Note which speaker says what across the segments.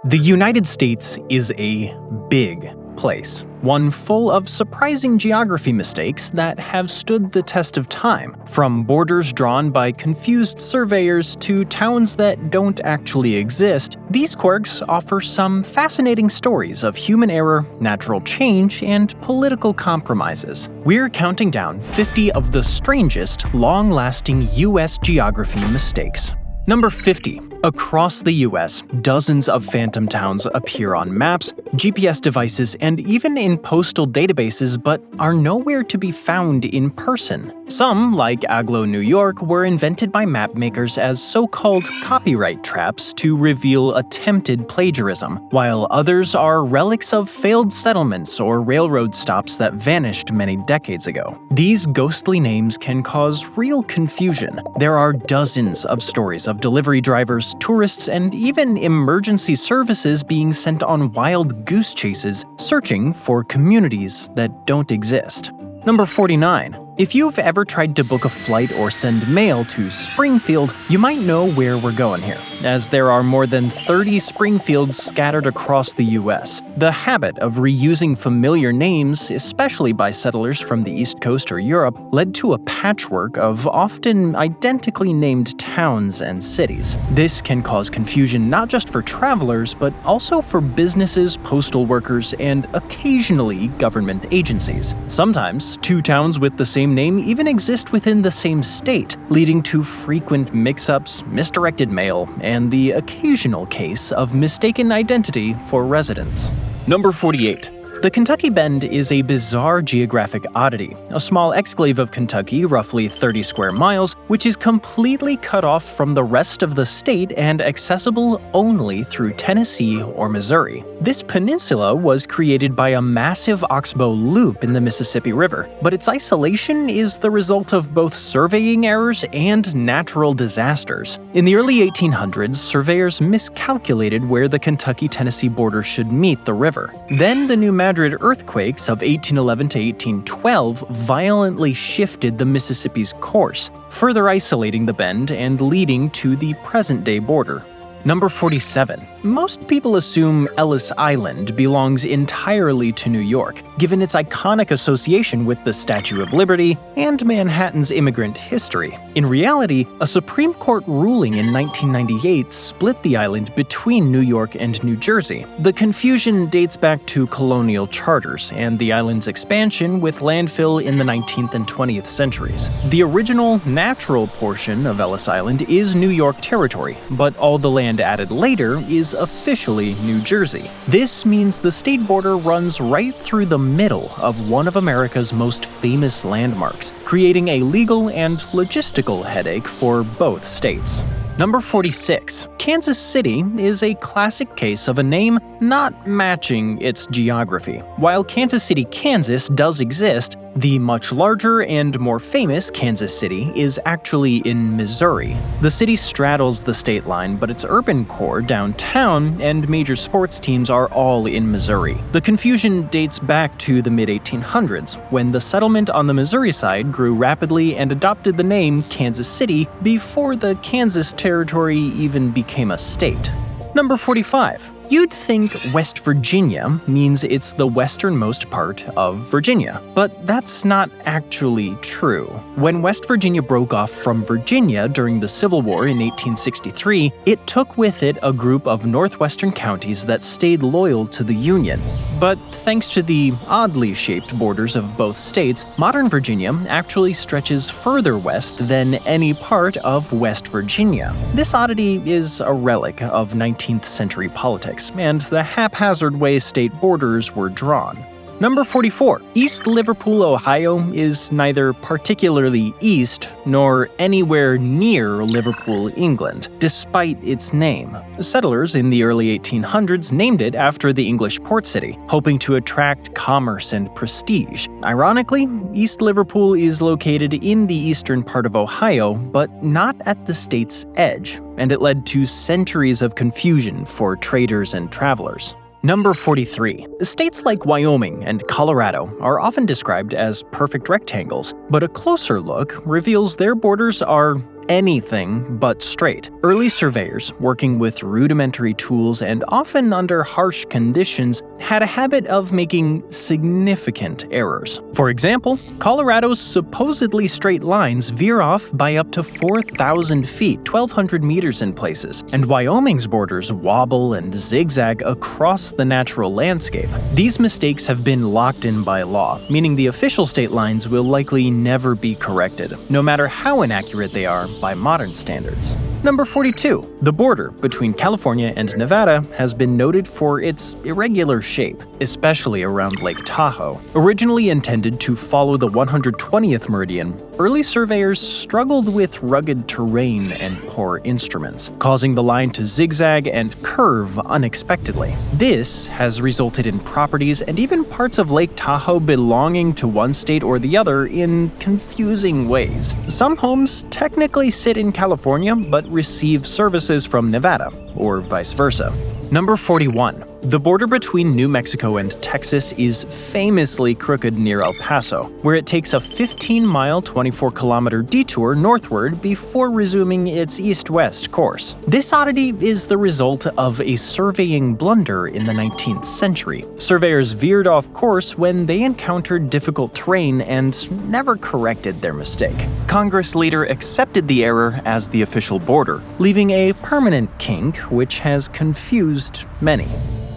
Speaker 1: The United States is a big place, one full of surprising geography mistakes that have stood the test of time, from borders drawn by confused surveyors to towns that don't actually exist. These quirks offer some fascinating stories of human error, natural change, and political compromises. We're counting down 50 of the strangest, long-lasting US geography mistakes. Number 50. Across the US, dozens of phantom towns appear on maps, GPS devices, and even in postal databases, but are nowhere to be found in person. Some, like Agloe, New York, were invented by mapmakers as so-called copyright traps to reveal attempted plagiarism, while others are relics of failed settlements or railroad stops that vanished many decades ago. These ghostly names can cause real confusion. There are dozens of stories of delivery drivers, tourists, and even emergency services being sent on wild goose chases, searching for communities that don't exist. Number 49. If you've ever tried to book a flight or send mail to Springfield, you might know where we're going here, as there are more than 30 Springfields scattered across the US. The habit of reusing familiar names, especially by settlers from the East Coast or Europe, led to a patchwork of often identically named towns and cities. This can cause confusion not just for travelers, but also for businesses, postal workers, and occasionally government agencies. Sometimes, two towns with the same name even exist within the same state, leading to frequent mix-ups, misdirected mail, and the occasional case of mistaken identity for residents. Number 48. The Kentucky Bend is a bizarre geographic oddity, a small exclave of Kentucky, roughly 30 square miles, which is completely cut off from the rest of the state and accessible only through Tennessee or Missouri. This peninsula was created by a massive oxbow loop in the Mississippi River, but its isolation is the result of both surveying errors and natural disasters. In the early 1800s, surveyors miscalculated where the Kentucky-Tennessee border should meet the river. Then the New Madrid earthquakes of 1811 to 1812 violently shifted the Mississippi's course, further isolating the bend and leading to the present-day border. Number 47. Most people assume Ellis Island belongs entirely to New York, given its iconic association with the Statue of Liberty and Manhattan's immigrant history. In reality, a Supreme Court ruling in 1998 split the island between New York and New Jersey. The confusion dates back to colonial charters and the island's expansion with landfill in the 19th and 20th centuries. The original natural portion of Ellis Island is New York territory, but all the land added later is officially New Jersey. This means the state border runs right through the middle of one of America's most famous landmarks, creating a legal and logistical headache for both states. Number 46. Kansas City is a classic case of a name not matching its geography. While Kansas City, Kansas does exist, the much larger and more famous Kansas City is actually in Missouri. The city straddles the state line, but its urban core, downtown, and major sports teams are all in Missouri. The confusion dates back to the mid-1800s, when the settlement on the Missouri side grew rapidly and adopted the name Kansas City before the Kansas territory even became a state. Number 45. You'd think West Virginia means it's the westernmost part of Virginia, but that's not actually true. When West Virginia broke off from Virginia during the Civil War in 1863, it took with it a group of northwestern counties that stayed loyal to the Union. But thanks to the oddly shaped borders of both states, modern Virginia actually stretches further west than any part of West Virginia. This oddity is a relic of 19th century politics and the haphazard way state borders were drawn. Number 44. East Liverpool, Ohio is neither particularly east nor anywhere near Liverpool, England, despite its name. Settlers in the early 1800s named it after the English port city, hoping to attract commerce and prestige. Ironically, East Liverpool is located in the eastern part of Ohio, but not at the state's edge, and it led to centuries of confusion for traders and travelers. Number 43. States like Wyoming and Colorado are often described as perfect rectangles, but a closer look reveals their borders are anything but straight. Early surveyors, working with rudimentary tools and often under harsh conditions, had a habit of making significant errors. For example, Colorado's supposedly straight lines veer off by up to 4,000 feet, 1,200 meters in places, and Wyoming's borders wobble and zigzag across the natural landscape. These mistakes have been locked in by law, meaning the official state lines will likely never be corrected, no matter how inaccurate they are by modern standards. Number 42. The border between California and Nevada has been noted for its irregular shape, especially around Lake Tahoe. Originally intended to follow the 120th meridian, early surveyors struggled with rugged terrain and poor instruments, causing the line to zigzag and curve unexpectedly. This has resulted in properties and even parts of Lake Tahoe belonging to one state or the other in confusing ways. Some homes technically sit in California but receive services from Nevada, or vice versa. Number 41. The border between New Mexico and Texas is famously crooked near El Paso, where it takes a 15-mile, 24-kilometer detour northward before resuming its east-west course. This oddity is the result of a surveying blunder in the 19th century. Surveyors veered off course when they encountered difficult terrain and never corrected their mistake. Congress later accepted the error as the official border, leaving a permanent kink which has confused many.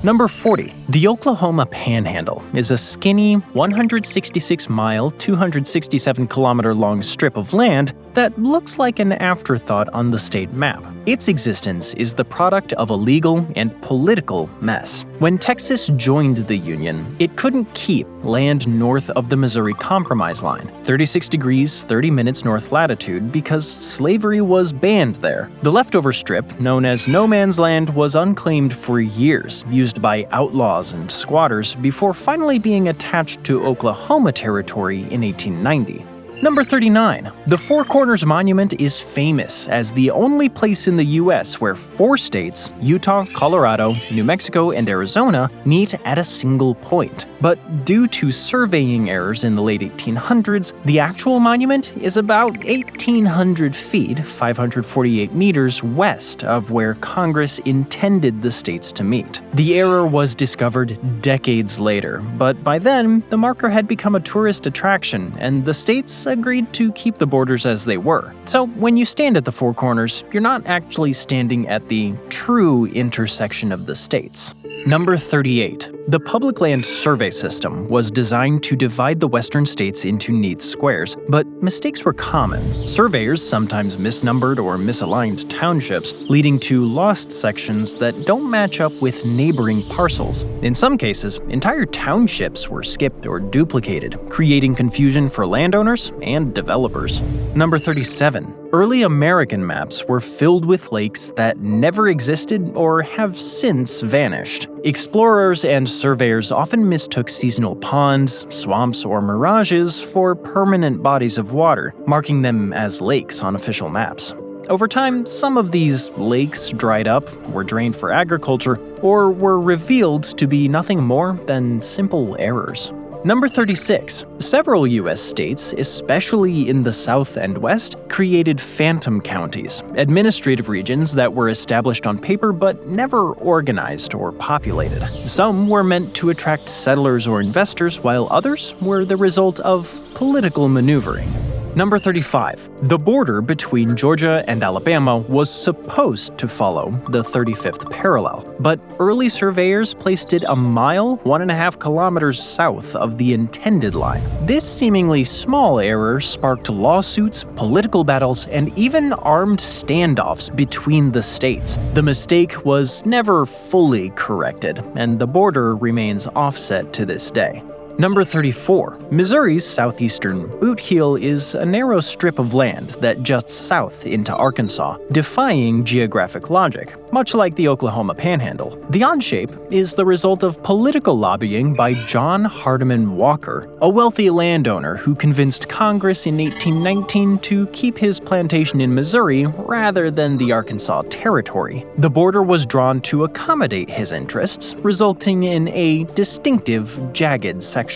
Speaker 1: Number 40. The Oklahoma Panhandle is a skinny, 166-mile, 267-kilometer-long strip of land that looks like an afterthought on the state map. Its existence is the product of a legal and political mess. When Texas joined the Union, it couldn't keep land north of the Missouri Compromise line, 36 degrees 30 minutes north latitude, because slavery was banned there. The leftover strip, known as No Man's Land, was unclaimed for years, used by outlaws and squatters, before finally being attached to Oklahoma territory in 1890. Number 39. The Four Corners Monument is famous as the only place in the U.S. where 4 states, Utah, Colorado, New Mexico, and Arizona, meet at a single point. But due to surveying errors in the late 1800s, the actual monument is about 1,800 feet, 548 meters west of where Congress intended the states to meet. The error was discovered decades later, but by then, the marker had become a tourist attraction, and the states agreed to keep the borders as they were. So when you stand at the Four Corners, you're not actually standing at the true intersection of the states. Number 38. The Public Land Survey System was designed to divide the western states into neat squares, but mistakes were common. Surveyors sometimes misnumbered or misaligned townships, leading to lost sections that don't match up with neighboring parcels. In some cases, entire townships were skipped or duplicated, creating confusion for landowners and developers. Number 37. Early American maps were filled with lakes that never existed or have since vanished. Explorers and surveyors often mistook seasonal ponds, swamps, or mirages for permanent bodies of water, marking them as lakes on official maps. Over time, some of these lakes dried up, were drained for agriculture, or were revealed to be nothing more than simple errors. Number 36. Several U.S. states, especially in the South and West, created phantom counties, administrative regions that were established on paper but never organized or populated. Some were meant to attract settlers or investors, while others were the result of political maneuvering. Number 35. The border between Georgia and Alabama was supposed to follow the 35th parallel, but early surveyors placed it a mile, 1.5 kilometers south of the intended line. This seemingly small error sparked lawsuits, political battles, and even armed standoffs between the states. The mistake was never fully corrected, and the border remains offset to this day. Number 34. Missouri's southeastern boot heel is a narrow strip of land that juts south into Arkansas, defying geographic logic, much like the Oklahoma Panhandle. The odd shape is the result of political lobbying by John Hardiman Walker, a wealthy landowner who convinced Congress in 1819 to keep his plantation in Missouri rather than the Arkansas Territory. The border was drawn to accommodate his interests, resulting in a distinctive, jagged section.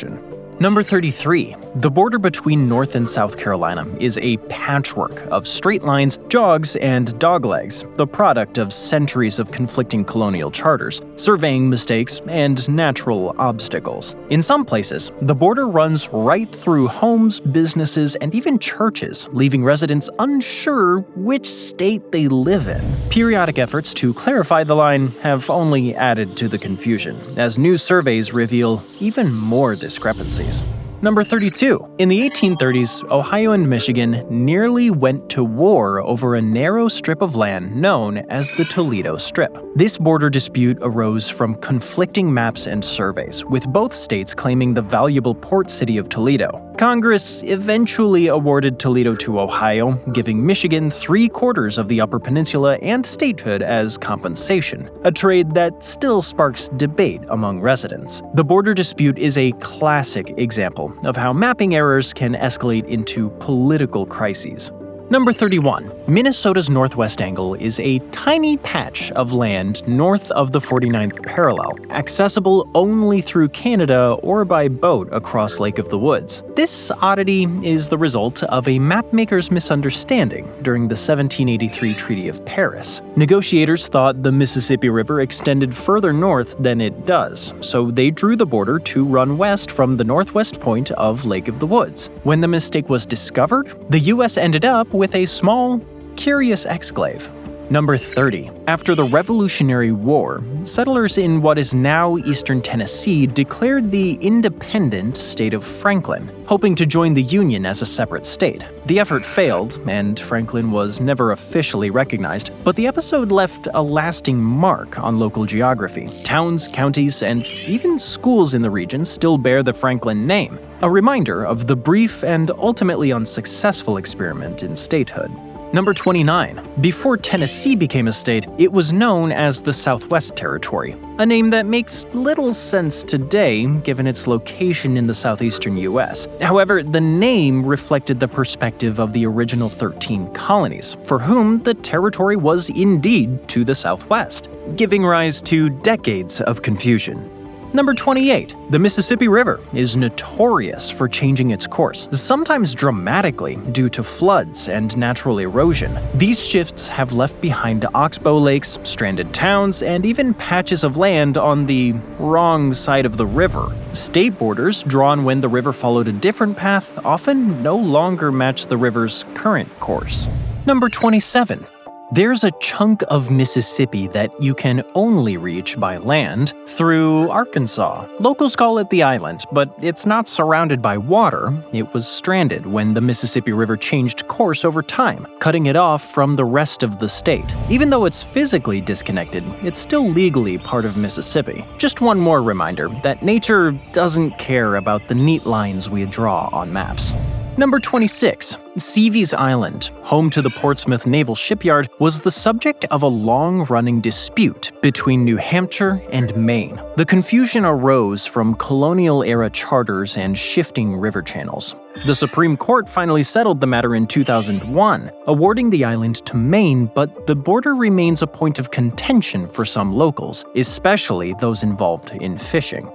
Speaker 1: Number 33. The border between North and South Carolina is a patchwork of straight lines, jogs, and doglegs, the product of centuries of conflicting colonial charters, surveying mistakes, and natural obstacles. In some places, the border runs right through homes, businesses, and even churches, leaving residents unsure which state they live in. Periodic efforts to clarify the line have only added to the confusion, as new surveys reveal even more discrepancies. Number 32. In the 1830s, Ohio and Michigan nearly went to war over a narrow strip of land known as the Toledo Strip. This border dispute arose from conflicting maps and surveys, with both states claiming the valuable port city of Toledo. Congress eventually awarded Toledo to Ohio, giving Michigan 3/4 of the Upper Peninsula and statehood as compensation, a trade that still sparks debate among residents. The border dispute is a classic example of how mapping errors can escalate into political crises. Number 31. Minnesota's northwest angle is a tiny patch of land north of the 49th parallel, accessible only through Canada or by boat across Lake of the Woods. This oddity is the result of a mapmaker's misunderstanding during the 1783 Treaty of Paris. Negotiators thought the Mississippi River extended further north than it does, so they drew the border to run west from the northwest point of Lake of the Woods. When the mistake was discovered, the U.S. ended up with a small, curious exclave. Number 30. After the Revolutionary War, settlers in what is now eastern Tennessee declared the independent state of Franklin, hoping to join the Union as a separate state. The effort failed, and Franklin was never officially recognized, but the episode left a lasting mark on local geography. Towns, counties, and even schools in the region still bear the Franklin name, a reminder of the brief and ultimately unsuccessful experiment in statehood. Number 29. Before Tennessee became a state, it was known as the Southwest Territory, a name that makes little sense today given its location in the southeastern U.S. However, the name reflected the perspective of the original 13 colonies, for whom the territory was indeed to the southwest, giving rise to decades of confusion. Number 28. The Mississippi River is notorious for changing its course, sometimes dramatically due to floods and natural erosion. These shifts have left behind oxbow lakes, stranded towns, and even patches of land on the wrong side of the river. State borders drawn when the river followed a different path often no longer match the river's current course. Number 27. There's a chunk of Mississippi that you can only reach by land through Arkansas. Locals call it the island, but it's not surrounded by water. It was stranded when the Mississippi River changed course over time, cutting it off from the rest of the state. Even though it's physically disconnected, it's still legally part of Mississippi. Just one more reminder that nature doesn't care about the neat lines we draw on maps. Number 26. Seaveys Island, home to the Portsmouth Naval Shipyard, was the subject of a long-running dispute between New Hampshire and Maine. The confusion arose from colonial-era charters and shifting river channels. The Supreme Court finally settled the matter in 2001, awarding the island to Maine, but the border remains a point of contention for some locals, especially those involved in fishing.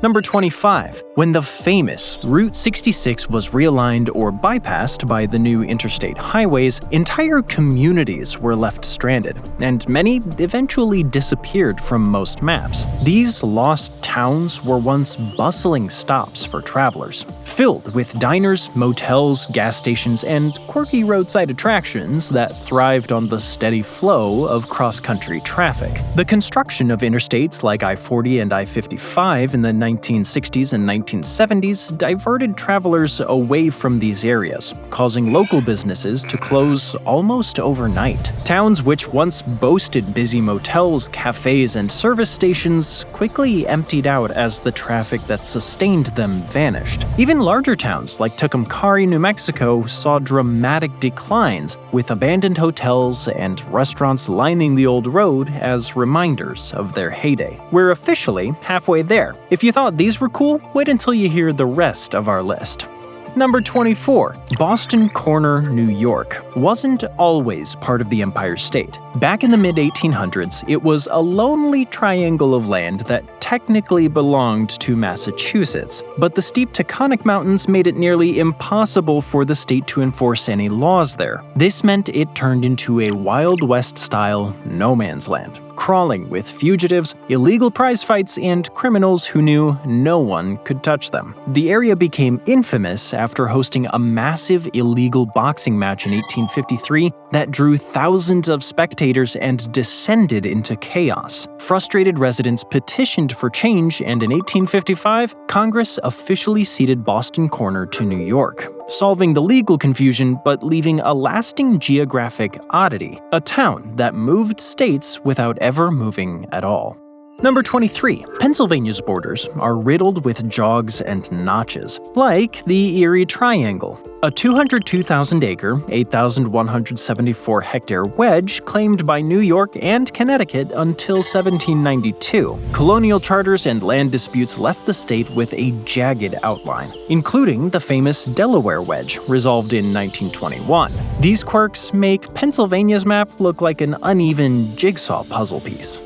Speaker 1: Number 25. When the famous Route 66 was realigned or bypassed by the new interstate highways, entire communities were left stranded, and many eventually disappeared from most maps. These lost towns were once bustling stops for travelers, filled with diners, motels, gas stations, and quirky roadside attractions that thrived on the steady flow of cross-country traffic. The construction of interstates like I-40 and I-55 in the 1960s and 1970s diverted travelers away from these areas, causing local businesses to close almost overnight. Towns which once boasted busy motels, cafes, and service stations quickly emptied out as the traffic that sustained them vanished. Even larger towns like Tucumcari, New Mexico, saw dramatic declines, with abandoned hotels and restaurants lining the old road as reminders of their heyday. We're officially halfway there. If you thought these were cool, wait until you hear the rest of our list. Number 24. Boston Corner, New York, wasn't always part of the Empire State. Back in the mid-1800s, it was a lonely triangle of land that technically belonged to Massachusetts, but the steep Taconic Mountains made it nearly impossible for the state to enforce any laws there. This meant it turned into a Wild West-style no man's land, crawling with fugitives, illegal prize fights, and criminals who knew no one could touch them. The area became infamous after hosting a massive illegal boxing match in 1853 that drew thousands of spectators and descended into chaos. Frustrated residents petitioned for change, and in 1855, Congress officially ceded Boston Corner to New York, solving the legal confusion but leaving a lasting geographic oddity, a town that moved states without ever moving at all. Number 23. Pennsylvania's borders are riddled with jogs and notches, like the Erie Triangle, a 202,000-acre, 8,174-hectare wedge claimed by New York and Connecticut until 1792. Colonial charters and land disputes left the state with a jagged outline, including the famous Delaware Wedge, resolved in 1921. These quirks make Pennsylvania's map look like an uneven jigsaw puzzle piece.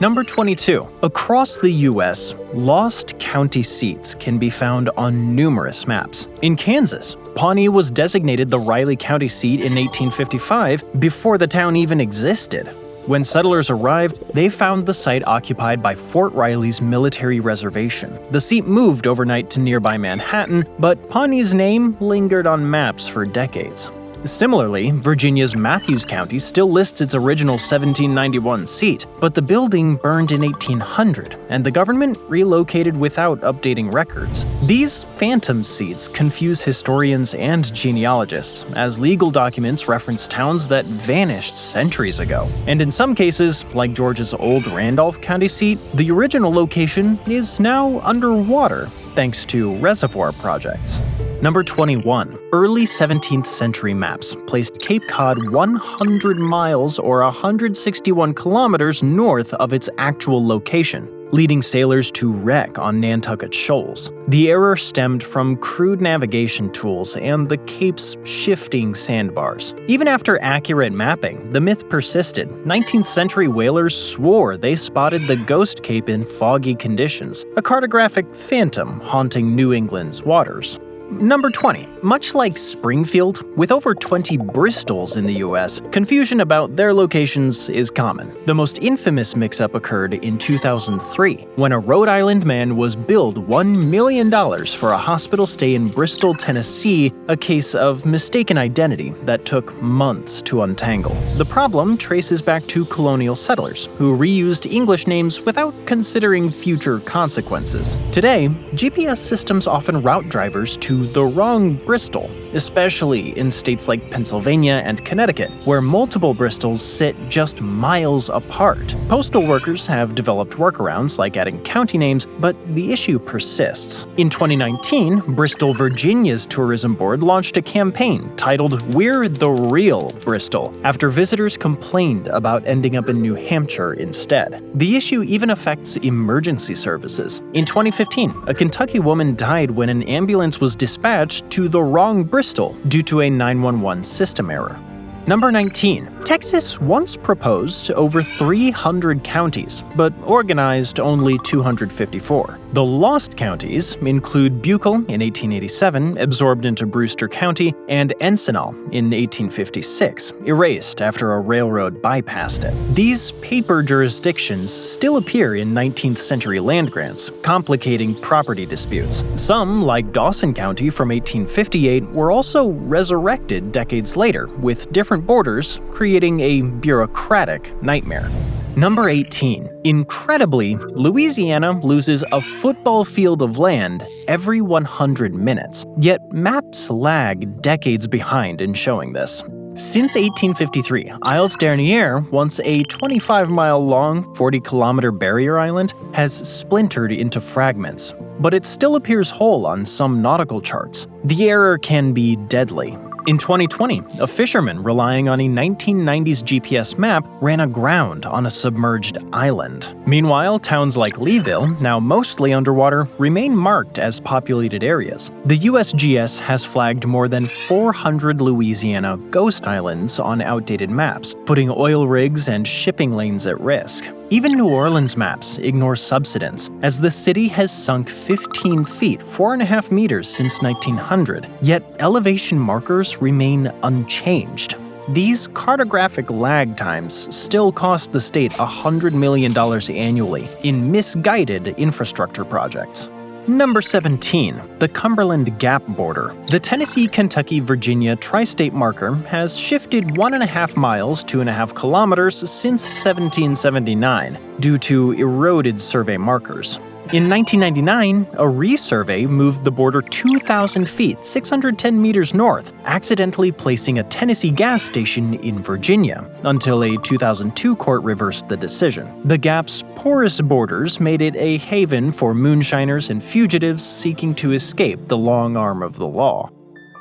Speaker 1: Number 22. Across the U.S., lost county seats can be found on numerous maps. In Kansas, Pawnee was designated the Riley County seat in 1855 before the town even existed. When settlers arrived, they found the site occupied by Fort Riley's military reservation. The seat moved overnight to nearby Manhattan, but Pawnee's name lingered on maps for decades. Similarly, Virginia's Matthews County still lists its original 1791 seat, but the building burned in 1800, and the government relocated without updating records. These phantom seats confuse historians and genealogists, as legal documents reference towns that vanished centuries ago. And in some cases, like Georgia's old Randolph County seat, the original location is now underwater, thanks to reservoir projects. Number 21. Early 17th century maps placed Cape Cod 100 miles or 161 kilometers north of its actual location, leading sailors to wreck on Nantucket Shoals. The error stemmed from crude navigation tools and the Cape's shifting sandbars. Even after accurate mapping, the myth persisted. 19th century whalers swore they spotted the Ghost Cape in foggy conditions, a cartographic phantom haunting New England's waters. Number 20. Much like Springfield, with over 20 Bristols in the US, confusion about their locations is common. The most infamous mix-up occurred in 2003, when a Rhode Island man was billed $1 million for a hospital stay in Bristol, Tennessee, a case of mistaken identity that took months to untangle. The problem traces back to colonial settlers, who reused English names without considering future consequences. Today, GPS systems often route drivers to the wrong Bristol, especially in states like Pennsylvania and Connecticut, where multiple Bristols sit just miles apart. Postal workers have developed workarounds like adding county names, but the issue persists. In 2019, Bristol, Virginia's tourism board launched a campaign titled "We're the Real Bristol," after visitors complained about ending up in New Hampshire instead. The issue even affects emergency services. In 2015, a Kentucky woman died when an ambulance was dispatched to the wrong Bristol due to a 911 system error. Number 19. Texas once proposed over 300 counties, but organized only 254. The lost counties include Bucol in 1887, absorbed into Brewster County, and Encinal in 1856, erased after a railroad bypassed it. These paper jurisdictions still appear in 19th century land grants, complicating property disputes. Some, like Dawson County from 1858, were also resurrected decades later, with different borders, creating a bureaucratic nightmare. Number 18. Incredibly, Louisiana loses a football field of land every 100 minutes, yet maps lag decades behind in showing this. Since 1853, Isles Dernier, once a 25-mile-long, 40-kilometer barrier island, has splintered into fragments, but it still appears whole on some nautical charts. The error can be deadly. In 2020, a fisherman relying on a 1990s GPS map ran aground on a submerged island. Meanwhile, towns like Leeville, now mostly underwater, remain marked as populated areas. The USGS has flagged more than 400 Louisiana ghost islands on outdated maps, putting oil rigs and shipping lanes at risk. Even New Orleans maps ignore subsidence, as the city has sunk 15 feet (4.5 meters) since 1900, yet elevation markers remain unchanged. These cartographic lag times still cost the state $100 million annually in misguided infrastructure projects. Number 17. The Cumberland Gap border. The Tennessee-Kentucky-Virginia tri-state marker has shifted 1.5 miles (2.5 kilometers) since 1779 due to eroded survey markers. In 1999, a resurvey moved the border 2,000 feet (610 meters) north, accidentally placing a Tennessee gas station in Virginia, until a 2002 court reversed the decision. The Gap's porous borders made it a haven for moonshiners and fugitives seeking to escape the long arm of the law.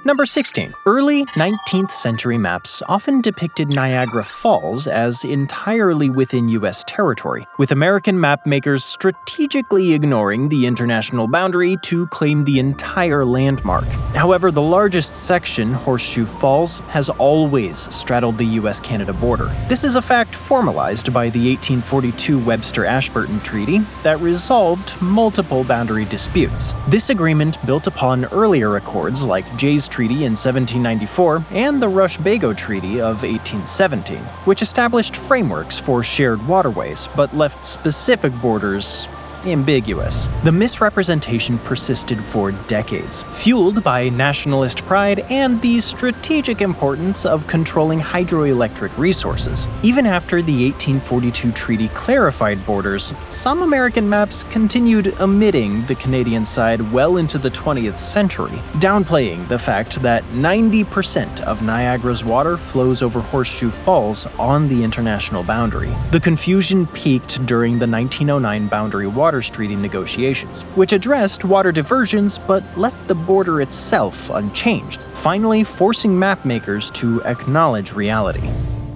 Speaker 1: Number 16. Early 19th century maps often depicted Niagara Falls as entirely within U.S. territory, with American map makers strategically ignoring the international boundary to claim the entire landmark. However, the largest section, Horseshoe Falls, has always straddled the U.S.-Canada border. This is a fact formalized by the 1842 Webster-Ashburton Treaty that resolved multiple boundary disputes. This agreement built upon earlier accords like Jay's Treaty in 1794 and the Rush-Bagot Treaty of 1817, which established frameworks for shared waterways but left specific borders ambiguous. The misrepresentation persisted for decades, fueled by nationalist pride and the strategic importance of controlling hydroelectric resources. Even after the 1842 treaty clarified borders, some American maps continued omitting the Canadian side well into the 20th century, downplaying the fact that 90% of Niagara's water flows over Horseshoe Falls on the international boundary. The confusion peaked during the 1909 Boundary Waters Treaty negotiations, which addressed water diversions but left the border itself unchanged, finally forcing map makers to acknowledge reality.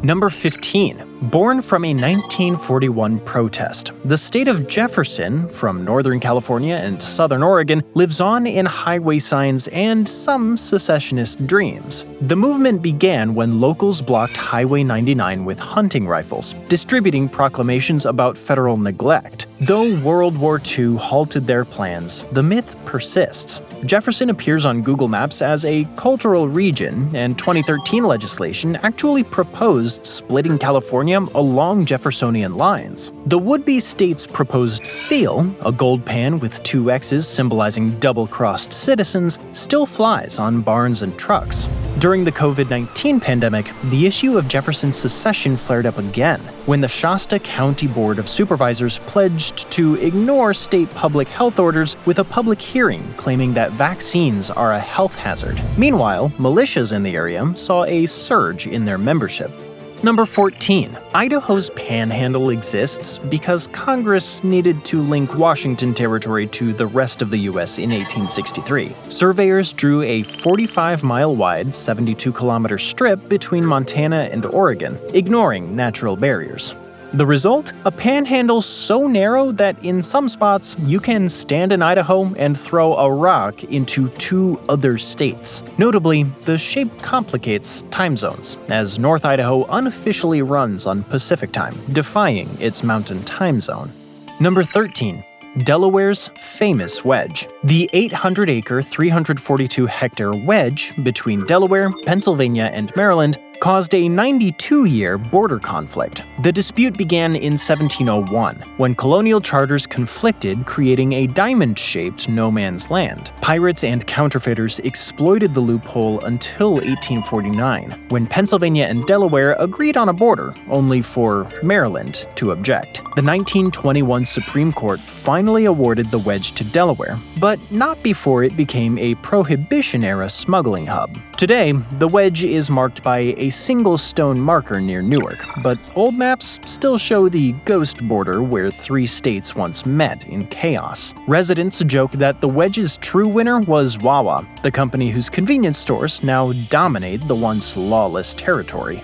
Speaker 1: Number 15. Born from a 1941 protest, the state of Jefferson, from Northern California and Southern Oregon, lives on in highway signs and some secessionist dreams. The movement began when locals blocked Highway 99 with hunting rifles, distributing proclamations about federal neglect. Though World War II halted their plans, the myth persists. Jefferson appears on Google Maps as a cultural region, and 2013 legislation actually proposed splitting California along Jeffersonian lines. The would-be state's proposed seal, a gold pan with two X's symbolizing double-crossed citizens, still flies on barns and trucks. During the COVID-19 pandemic, the issue of Jefferson secession flared up again, when the Shasta County Board of Supervisors pledged to ignore state public health orders with a public hearing claiming that vaccines are a health hazard. Meanwhile, militias in the area saw a surge in their membership. Number 14. Idaho's Panhandle exists because Congress needed to link Washington Territory to the rest of the U.S. in 1863. Surveyors drew a 45-mile-wide, 72-kilometer strip between Montana and Oregon, ignoring natural barriers. The result? A panhandle so narrow that in some spots you can stand in Idaho and throw a rock into two other states. Notably, the shape complicates time zones, as North Idaho unofficially runs on Pacific time, defying its mountain time zone. Number 13. Delaware's famous wedge. The 800-acre, 342-hectare wedge between Delaware, Pennsylvania, and Maryland caused a 92-year border conflict. The dispute began in 1701, when colonial charters conflicted, creating a diamond-shaped no-man's land. Pirates and counterfeiters exploited the loophole until 1849, when Pennsylvania and Delaware agreed on a border, only for Maryland to object. The 1921 Supreme Court finally awarded the wedge to Delaware, but not before it became a Prohibition-era smuggling hub. Today, the wedge is marked by a single stone marker near Newark, but old maps still show the ghost border where 3 states once met in chaos. Residents joke that the wedge's true winner was Wawa, the company whose convenience stores now dominate the once lawless territory.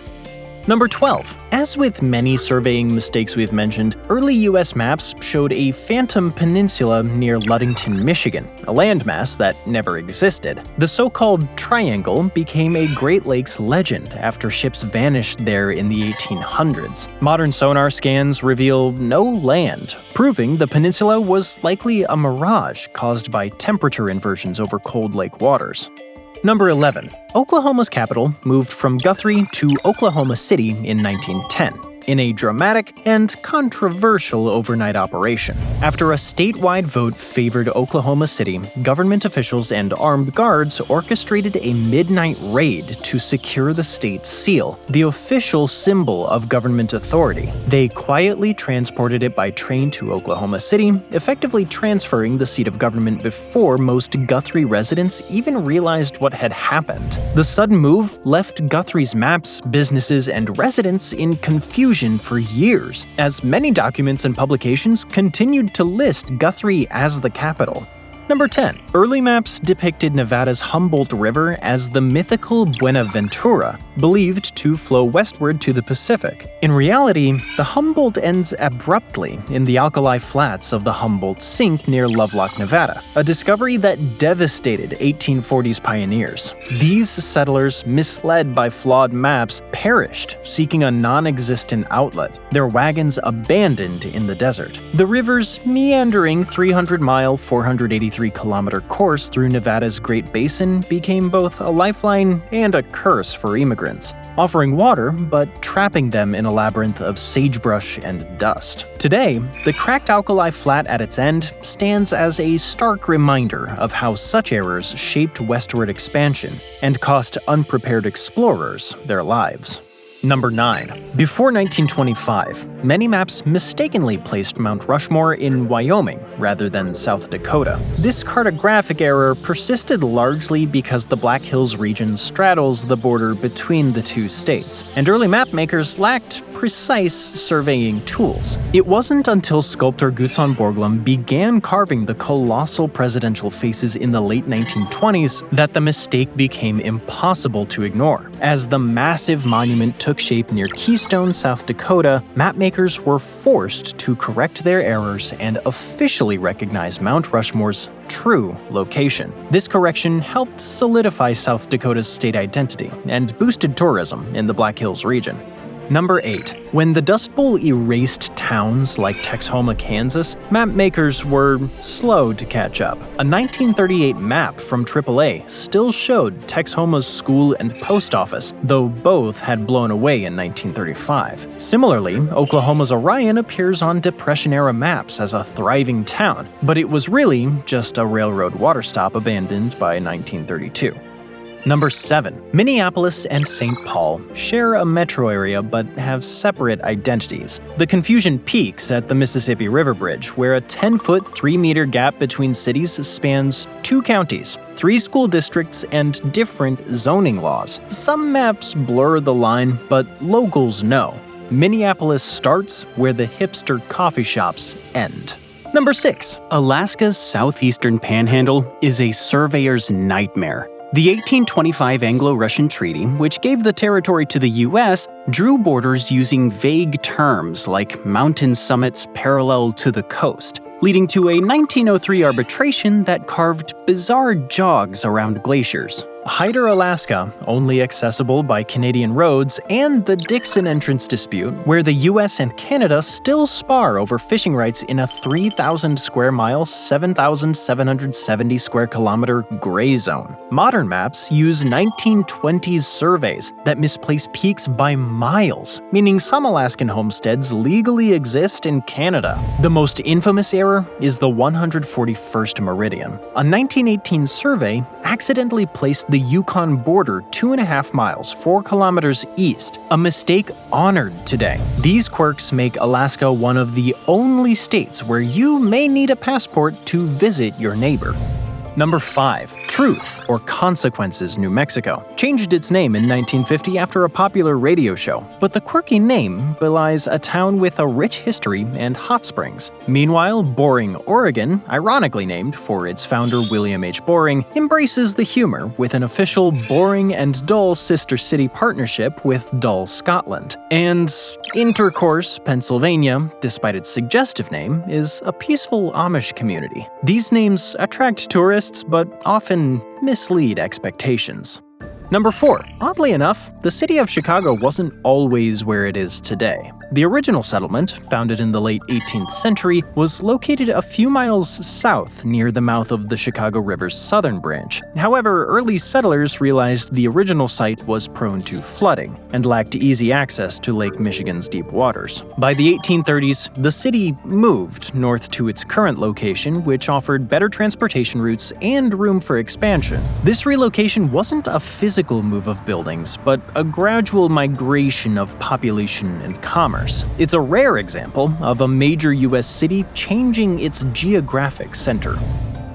Speaker 1: Number 12. As with many surveying mistakes we've mentioned, early US maps showed a phantom peninsula near Ludington, Michigan, a landmass that never existed. The so-called triangle became a Great Lakes legend after ships vanished there in the 1800s. Modern sonar scans reveal no land, proving the peninsula was likely a mirage caused by temperature inversions over cold lake waters. Number 11. Oklahoma's capital moved from Guthrie to Oklahoma City in 1910. In a dramatic and controversial overnight operation. After a statewide vote favored Oklahoma City, government officials and armed guards orchestrated a midnight raid to secure the state's seal, the official symbol of government authority. They quietly transported it by train to Oklahoma City, effectively transferring the seat of government before most Guthrie residents even realized what had happened. The sudden move left Guthrie's maps, businesses, and residents in confusion for years, as many documents and publications continued to list Guthrie as the capital. Number 10. Early maps depicted Nevada's Humboldt River as the mythical Buenaventura, believed to flow westward to the Pacific. In reality, the Humboldt ends abruptly in the alkali flats of the Humboldt Sink near Lovelock, Nevada, a discovery that devastated 1840s pioneers. These settlers, misled by flawed maps, perished seeking a non-existent outlet, their wagons abandoned in the desert. The river's meandering 300-mile, 483-kilometer course through Nevada's Great Basin became both a lifeline and a curse for immigrants, offering water but trapping them in a labyrinth of sagebrush and dust. Today, the cracked alkali flat at its end stands as a stark reminder of how such errors shaped westward expansion and cost unprepared explorers their lives. Number 9. Before 1925, many maps mistakenly placed Mount Rushmore in Wyoming rather than South Dakota. This cartographic error persisted largely because the Black Hills region straddles the border between the two states, and early mapmakers lacked precise surveying tools. It wasn't until sculptor Gutzon Borglum began carving the colossal presidential faces in the late 1920s that the mistake became impossible to ignore. As the massive monument took shape near Keystone, South Dakota, mapmakers were forced to correct their errors and officially recognize Mount Rushmore's true location. This correction helped solidify South Dakota's state identity and boosted tourism in the Black Hills region. Number 8. When the Dust Bowl erased towns like Texhoma, Kansas, mapmakers were slow to catch up. A 1938 map from AAA still showed Texhoma's school and post office, though both had blown away in 1935. Similarly, Oklahoma's Orion appears on Depression-era maps as a thriving town, but it was really just a railroad water stop abandoned by 1932. Number 7. Minneapolis and St. Paul share a metro area but have separate identities. The confusion peaks at the Mississippi River Bridge, where a 10-foot, 3-meter gap between cities spans 2 counties, 3 school districts, and different zoning laws. Some maps blur the line, but locals know. Minneapolis starts where the hipster coffee shops end. Number 6. Alaska's southeastern panhandle is a surveyor's nightmare. The 1825 Anglo-Russian Treaty, which gave the territory to the U.S., drew borders using vague terms like mountain summits parallel to the coast, leading to a 1903 arbitration that carved bizarre jogs around glaciers. Hyder, Alaska, only accessible by Canadian roads, and the Dixon Entrance dispute, where the US and Canada still spar over fishing rights in a 3,000 square mile, 7,770 square kilometer gray zone. Modern maps use 1920s surveys that misplace peaks by miles, meaning some Alaskan homesteads legally exist in Canada. The most infamous error is the 141st meridian. A 1918 survey accidentally placed the Yukon border 2.5 miles, 4 kilometers east, a mistake honored today. These quirks make Alaska one of the only states where you may need a passport to visit your neighbor. Number 5. Truth, or Consequences, New Mexico, changed its name in 1950 after a popular radio show, but the quirky name belies a town with a rich history and hot springs. Meanwhile, Boring, Oregon, ironically named for its founder William H. Boring, embraces the humor with an official Boring and Dull sister city partnership with Dull, Scotland. And Intercourse, Pennsylvania, despite its suggestive name, is a peaceful Amish community. These names attract tourists but often mislead expectations. Number 4. Oddly enough, the city of Chicago wasn't always where it is today. The original settlement, founded in the late 18th century, was located a few miles south near the mouth of the Chicago River's southern branch. However, early settlers realized the original site was prone to flooding and lacked easy access to Lake Michigan's deep waters. By the 1830s, the city moved north to its current location, which offered better transportation routes and room for expansion. This relocation wasn't a physical move of buildings, but a gradual migration of population and commerce. It's a rare example of a major U.S. city changing its geographic center.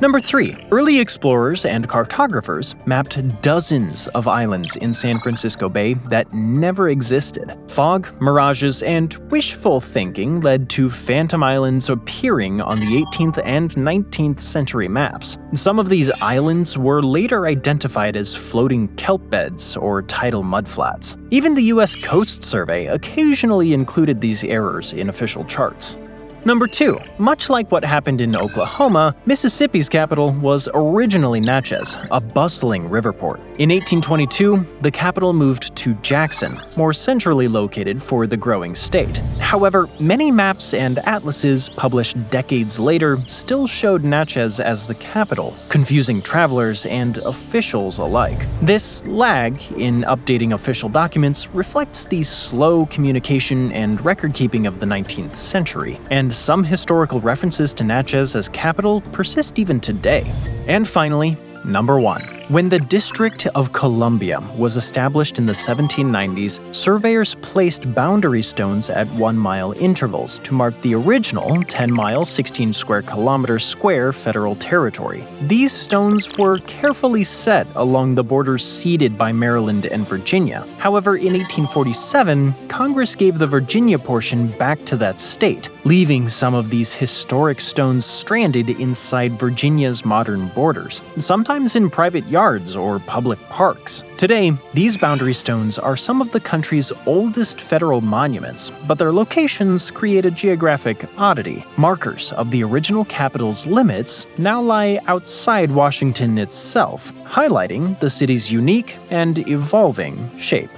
Speaker 1: Number 3. Early explorers and cartographers mapped dozens of islands in San Francisco Bay that never existed. Fog, mirages, and wishful thinking led to phantom islands appearing on the 18th and 19th century maps. Some of these islands were later identified as floating kelp beds or tidal mudflats. Even the U.S. Coast Survey occasionally included these errors in official charts. Number 2. Much like what happened in Oklahoma, Mississippi's capital was originally Natchez, a bustling river port. In 1822, the capital moved to Jackson, more centrally located for the growing state. However, many maps and atlases published decades later still showed Natchez as the capital, confusing travelers and officials alike. This lag in updating official documents reflects the slow communication and record-keeping of the 19th century, and some historical references to Natchez as capital persist even today. And finally, number 1. When the District of Columbia was established in the 1790s, surveyors placed boundary stones at 1-mile intervals to mark the original 10-mile, 16-square-kilometer square federal territory. These stones were carefully set along the borders ceded by Maryland and Virginia. However, in 1847, Congress gave the Virginia portion back to that state, leaving some of these historic stones stranded inside Virginia's modern borders, sometimes in private yards or public parks. Today, these boundary stones are some of the country's oldest federal monuments, but their locations create a geographic oddity. Markers of the original capital's limits now lie outside Washington itself, highlighting the city's unique and evolving shape.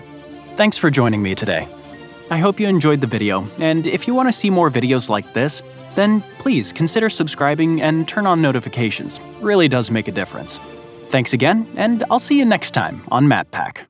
Speaker 1: Thanks for joining me today. I hope you enjoyed the video, and if you want to see more videos like this, then please consider subscribing and turn on notifications. It really does make a difference. Thanks again, and I'll see you next time on MapPack.